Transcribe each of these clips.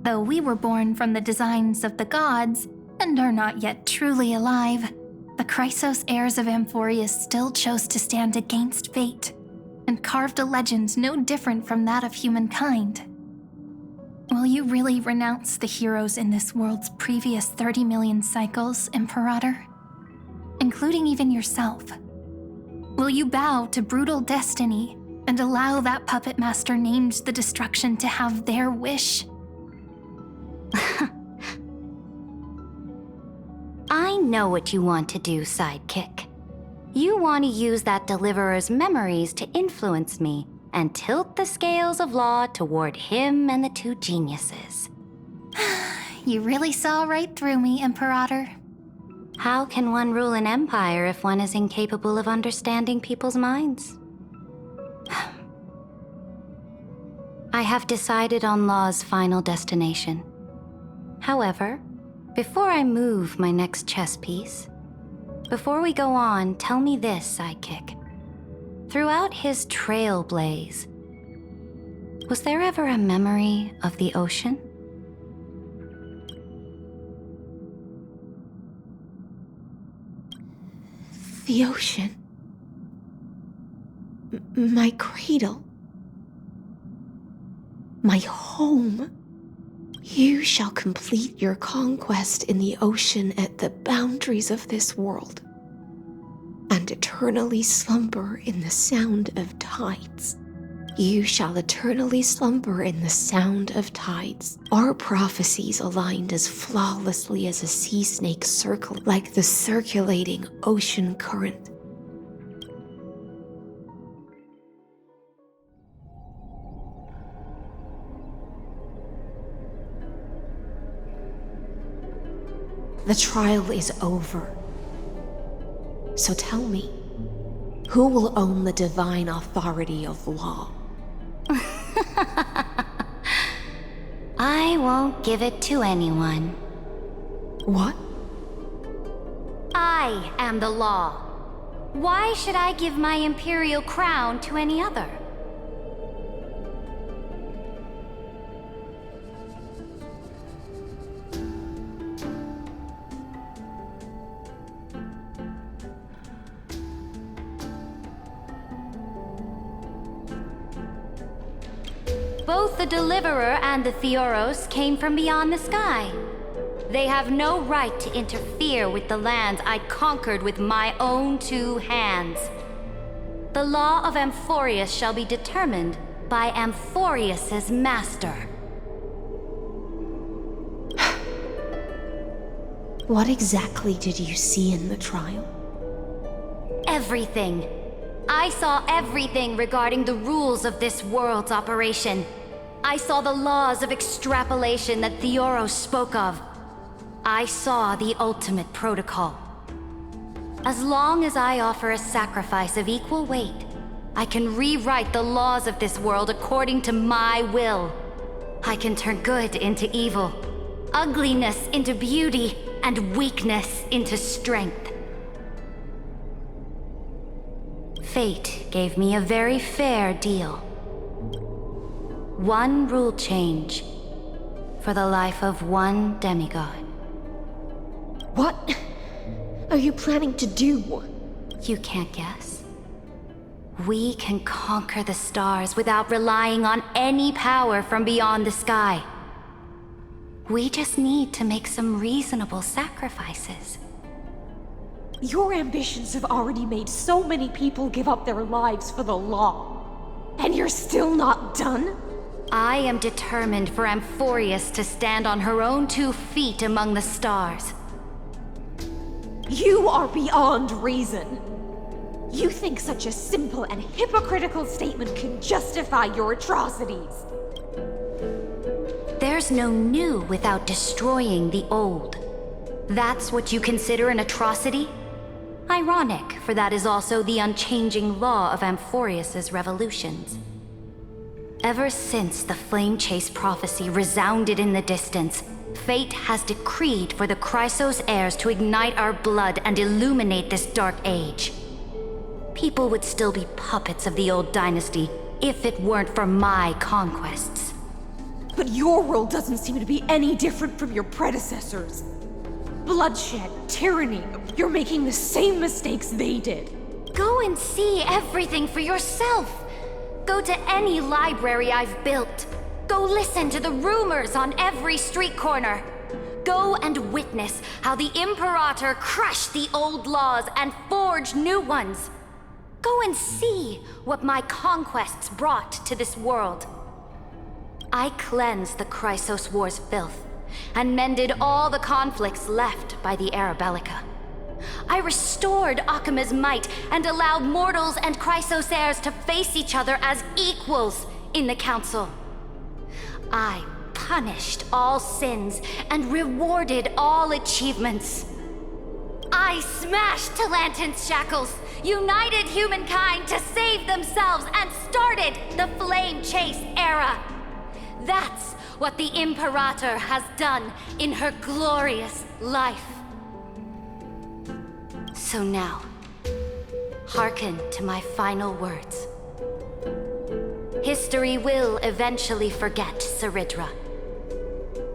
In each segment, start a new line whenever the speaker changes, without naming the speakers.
Though we were born from the designs of the gods and are not yet truly alive, the Chrysos heirs of Amphorius still chose to stand against fate and carved a legend no different from that of humankind. Will you really renounce the heroes in this world's previous 30 million cycles, Imperator? Including even yourself. Will you bow to brutal destiny and allow that puppet master named the destruction to have their wish?
I know what you want to do, sidekick. You want to use that deliverer's memories to influence me and tilt the scales of law toward him and the two geniuses.
You really saw right through me, Imperator.
How can one rule an empire if one is incapable of understanding people's minds? I have decided on Law's final destination. However, before I move my next chess piece, before we go on, tell me this, sidekick. Throughout his trailblaze, was there ever a memory of the ocean?
The ocean. My cradle. My home. You shall complete your conquest in the ocean at the boundaries of this world, and eternally slumber in the sound of tides. You shall eternally slumber in the sound of tides. Our prophecies aligned as flawlessly as a sea snake circle, like the circulating ocean current. The trial is over. So tell me, who will own the divine authority of law?
I won't give it to anyone.
What?
I am the law. Why should I give my imperial crown to any other? Both the Deliverer and the Theoros came from beyond the sky. They have no right to interfere with the lands I conquered with my own two hands. The law of Amphorius shall be determined by Amphorius's master.
What exactly did you see in the trial?
Everything. I saw everything regarding the rules of this world's operation. I saw the laws of extrapolation that Theoros spoke of. I saw the ultimate protocol. As long as I offer a sacrifice of equal weight, I can rewrite the laws of this world according to my will. I can turn good into evil, ugliness into beauty, and weakness into strength. Fate gave me a very fair deal. One rule change for the life of one demigod.
What are you planning to do?
You can't guess. We can conquer the stars without relying on any power from beyond the sky. We just need to make some reasonable sacrifices.
Your ambitions have already made so many people give up their lives for the law. And you're still not done?
I am determined for Amphorius to stand on her own 2 feet among the stars.
You are beyond reason. You think such a simple and hypocritical statement can justify your atrocities.
There's no new without destroying the old. That's what you consider an atrocity? Ironic, for that is also the unchanging law of Amphorius's revolutions. Ever since the Flame Chase prophecy resounded in the distance, fate has decreed for the Chrysos heirs to ignite our blood and illuminate this dark age. People would still be puppets of the old dynasty if it weren't for my conquests.
But your world doesn't seem to be any different from your predecessors. Bloodshed, tyranny, you're making the same mistakes they did.
Go and see everything for yourself. Go to any library I've built. Go listen to the rumors on every street corner. Go and witness how the Imperator crushed the old laws and forged new ones. Go and see what my conquests brought to this world. I cleansed the Chrysos War's filth and mended all the conflicts left by the Era Bellica. I restored Akima's might and allowed mortals and Chrysos heirs to face each other as equals in the Council. I punished all sins and rewarded all achievements. I smashed Talantin's shackles, united humankind to save themselves, and started the Flame Chase era. That's what the Imperator has done in her glorious life. So now, hearken to my final words. History will eventually forget Saridra.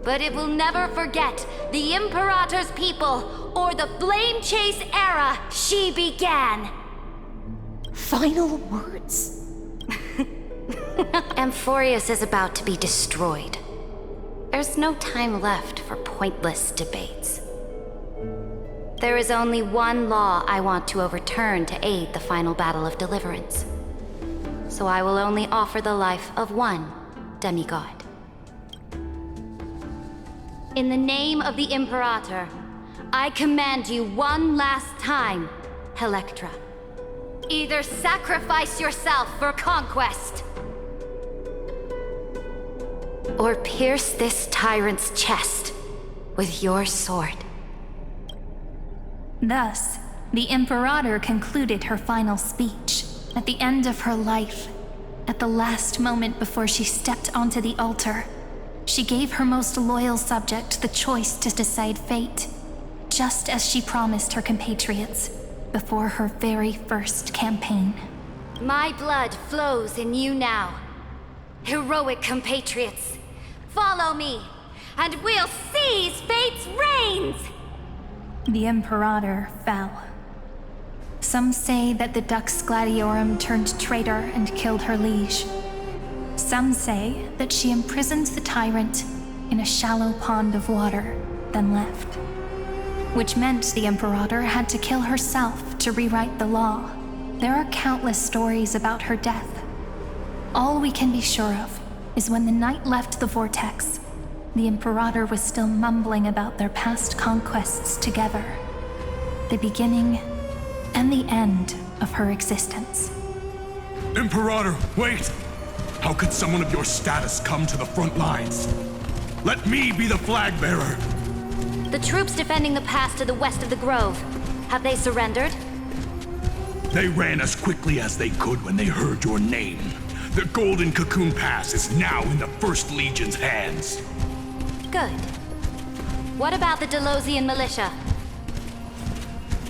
But it will never forget the Imperator's people or the Flame Chase era she began.
Final words?
Amphorius is about to be destroyed. There's no time left for pointless debates. There is only one law I want to overturn to aid the final battle of deliverance. So I will only offer the life of one demigod. In the name of the Imperator, I command you one last time, Electra. Either sacrifice yourself for conquest, or pierce this tyrant's chest with your sword.
Thus, the Imperator concluded her final speech at the end of her life. At the last moment before she stepped onto the altar, she gave her most loyal subject the choice to decide fate, just as she promised her compatriots before her very first campaign.
My blood flows in you now. Heroic compatriots, follow me, and we'll seize fate's reins!
The Imperator fell. Some say that the Dux Gladiorum turned traitor and killed her liege. Some say that she imprisoned the tyrant in a shallow pond of water, then left. Which meant the Imperator had to kill herself to rewrite the law. There are countless stories about her death. All we can be sure of is when the knight left the vortex, the Imperator was still mumbling about their past conquests together. The beginning and the end of her existence.
Imperator, wait! How could someone of your status come to the front lines? Let me be the flag bearer!
The troops defending the pass to the west of the grove, have they surrendered?
They ran as quickly as they could when they heard your name. The Golden Cocoon Pass is now in the First Legion's hands.
Good. What about the Delosian militia?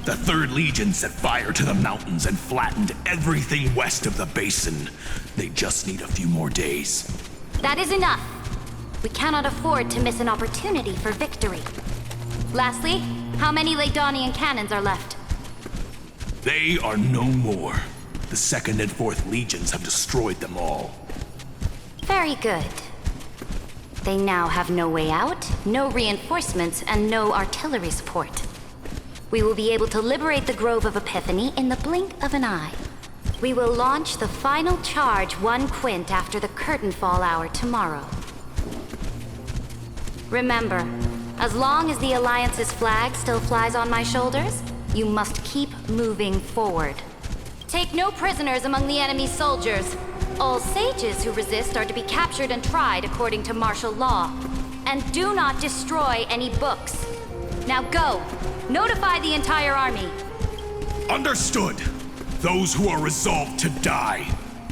The Third Legion set fire to the mountains and flattened everything west of the basin. They just need a few more days.
That is enough. We cannot afford to miss an opportunity for victory. Lastly, how many Ladonian cannons are left?
They are no more. The Second and Fourth Legions have destroyed them all.
Very good. They now have no way out, no reinforcements, and no artillery support. We will be able to liberate the Grove of Epiphany in the blink of an eye. We will launch the final charge 1 quint after the curtain fall hour tomorrow. Remember, as long as the Alliance's flag still flies on my shoulders, you must keep moving forward. Take no prisoners among the enemy's soldiers. All sages who resist are to be captured and tried according to martial law. And do not destroy any books. Now go! Notify the entire army.
Understood. Those who are resolved to die,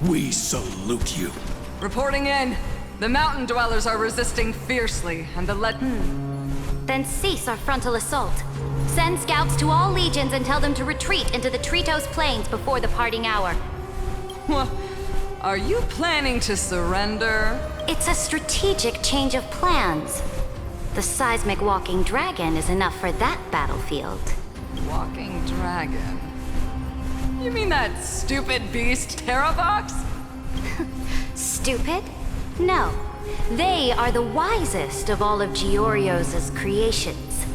we salute you.
Reporting in. The mountain dwellers are resisting fiercely, and the
Then cease our frontal assault. Send scouts to all legions and tell them to retreat into the Tritos Plains before the parting hour.
Well, Are you planning to surrender?
It's a strategic change of plans. The seismic walking dragon is enough for that battlefield.
Walking dragon? You mean that stupid beast, Terravox?
Stupid? No. They are the wisest of all of Giorio's creations.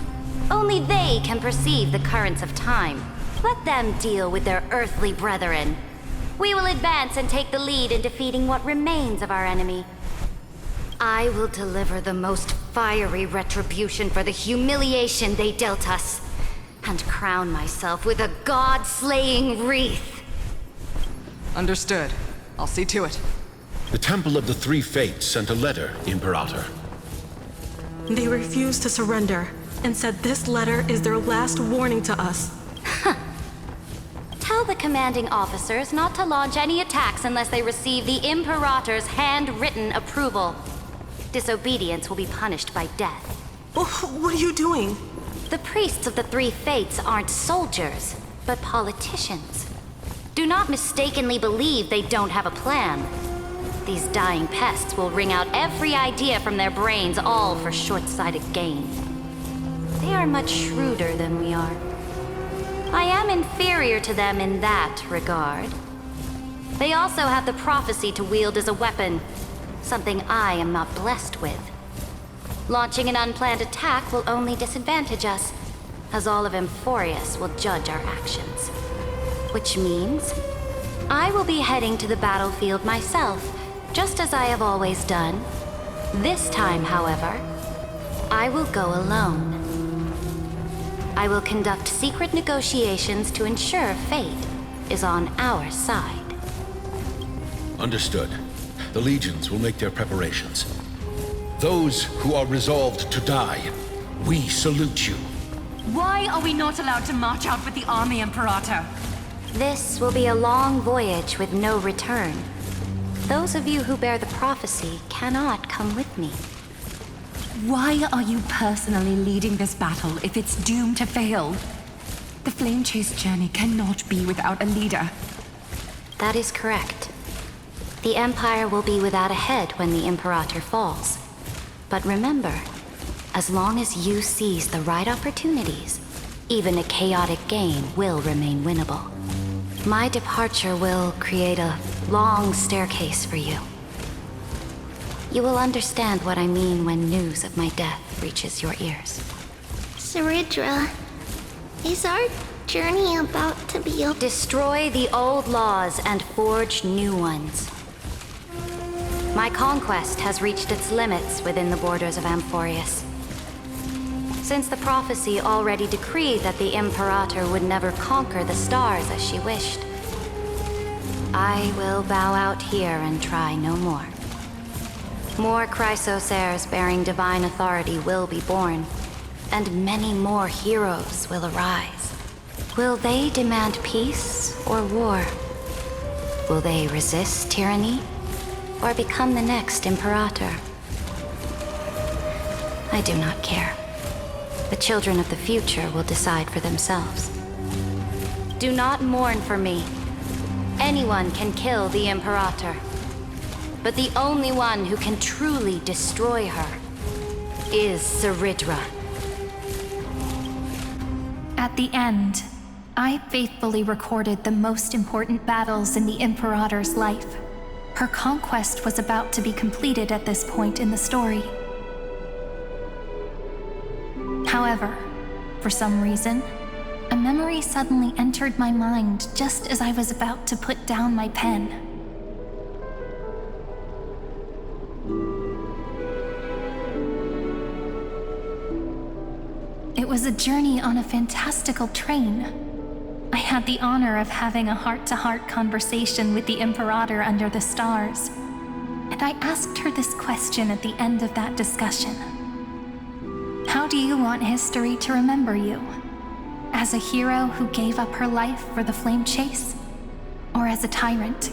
Only they can perceive the currents of time. Let them deal with their earthly brethren. We will advance and take the lead in defeating what remains of our enemy. I will deliver the most fiery retribution for the humiliation they dealt us, and crown myself with a god-slaying wreath.
Understood. I'll see to it.
The Temple of the Three Fates sent a letter, Imperator.
They refused to surrender, and said this letter is their last warning to us.
Tell the commanding officers not to launch any attacks unless they receive the Imperator's handwritten approval. Disobedience will be punished by death.
What are you doing?
The priests of the Three Fates aren't soldiers, but politicians. Do not mistakenly believe they don't have a plan. These dying pests will wring out every idea from their brains, all for short-sighted gain. They are much shrewder than we are. I am inferior to them in that regard. They also have the prophecy to wield as a weapon, something I am not blessed with. Launching an unplanned attack will only disadvantage us, as all of Emphorius will judge our actions. Which means, I will be heading to the battlefield myself, just as I have always done. This time, however, I will go alone. I will conduct secret negotiations to ensure fate is on our side.
Understood. The legions will make their preparations. Those who are resolved to die, we salute you.
Why are we not allowed to march out with the army, Imperator?
This will be a long voyage with no return. Those of you who bear the prophecy cannot come with me.
Why are you personally leading this battle if it's doomed to fail? The Flame Chase journey cannot be without a leader.
That is correct. The Empire will be without a head when the Imperator falls. But remember, as long as you seize the right opportunities, even a chaotic game will remain winnable. My departure will create a long staircase for you. You will understand what I mean when news of my death reaches your ears.
Saridra, is our journey about to be over?
Destroy the old laws and forge new ones. My conquest has reached its limits within the borders of Amphorius. Since the prophecy already decreed that the Imperator would never conquer the stars as she wished, I will bow out here and try no more. More Chrysos heirs bearing divine authority will be born, and many more heroes will arise. Will they demand peace or war? Will they resist tyranny or become the next Imperator? I do not care. The children of the future will decide for themselves. Do not mourn for me. Anyone can kill the Imperator, but the only one who can truly destroy her is Saridra.
At the end, I faithfully recorded the most important battles in the Imperator's life. Her conquest was about to be completed at this point in the story. However, for some reason, a memory suddenly entered my mind just as I was about to put down my pen. It was a journey on a fantastical train. I had the honor of having a heart-to-heart conversation with the Imperator under the stars, and I asked her this question at the end of that discussion. How do you want history to remember you? As a hero who gave up her life for the Flame Chase? Or as a tyrant